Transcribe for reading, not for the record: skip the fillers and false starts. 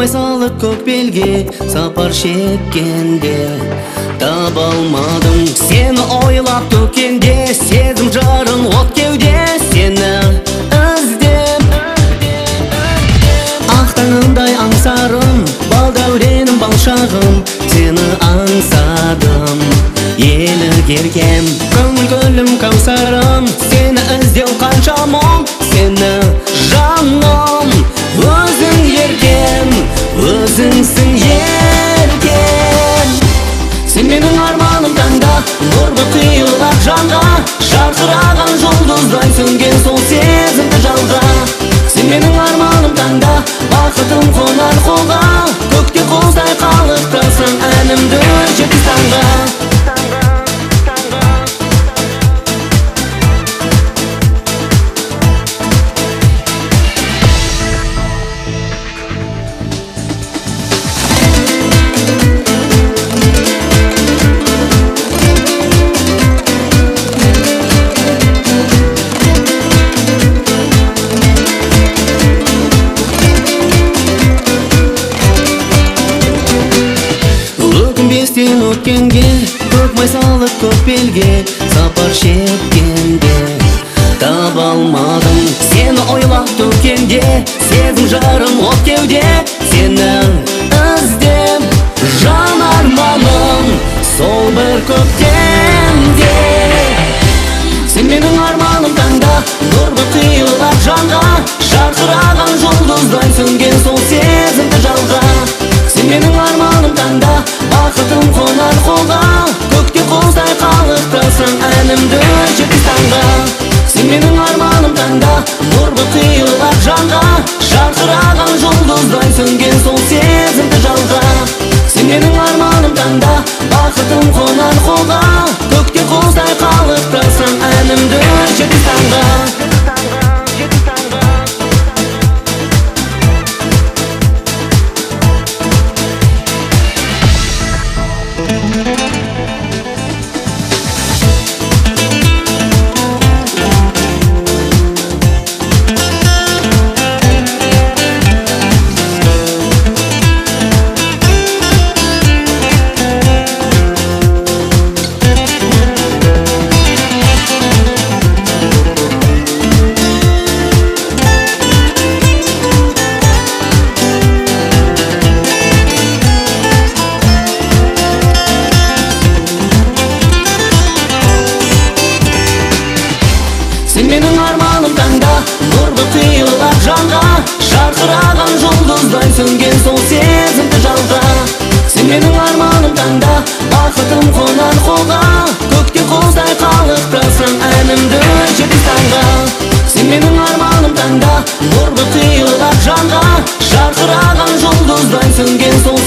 Майсалық көк белге сапар шеккенде таба алмадым сені ойлап төккенде, сезім жарым от кеуде сені іздеп. Ақ таңындай аңсарым, бал дәуренім бал шағым, сені аңсадым елігеркем. Көңіл көлім кәусарым, сені іздеу қанша мұң, сені жаным өзің еркем, өзіңсің еркем. Сен менің арманым таңда, нұрды құйылар жанға, жарқыраған жұлдыздай сөнген сол сезімді жалға. Сен менің арманым таңда, бақытым қонар қолға, көкте құздай қалықтасың әнімді жеткіз таңға. Өкінбестен өткенге, көк майсалық көк белге сапар шеккенде таба алмадым сені ойлап төккенде, сезім жарым от кеуде сені іздеп. Жан арманым сол бір көктемде. Сен менің арманым таңда, нұрды құйылар жанға, жарқыраған жұлдыздай сөнген сол сезімді жалға. Сен менің арманым таңда, бақытым қонар қолға, көкте құздай қалықтасың әнімді жеткіз таңға. Сен менің арманым таңда, нұрды құйылар жанға, жарқыраған жұлдыздай сөнген сол сезімді жалға. Сен менің арманым таңда, бақытым қонар қолға, көкте құздай қалықтасың әнімді жеткіз таңға. Сен менің арманым таңда, нұрды құйылар жанға, жарқыраған жұлдыздай сөнген сол сезімді жалға. Сен менің арманым таңда, бақытым қонар қолға, көкте құздай қалықтасың әнімді жеткіз таңға. Сен менің арманым таңда, нұрды құйылар жанға, жарқыраған жұлдыздай сөнген сол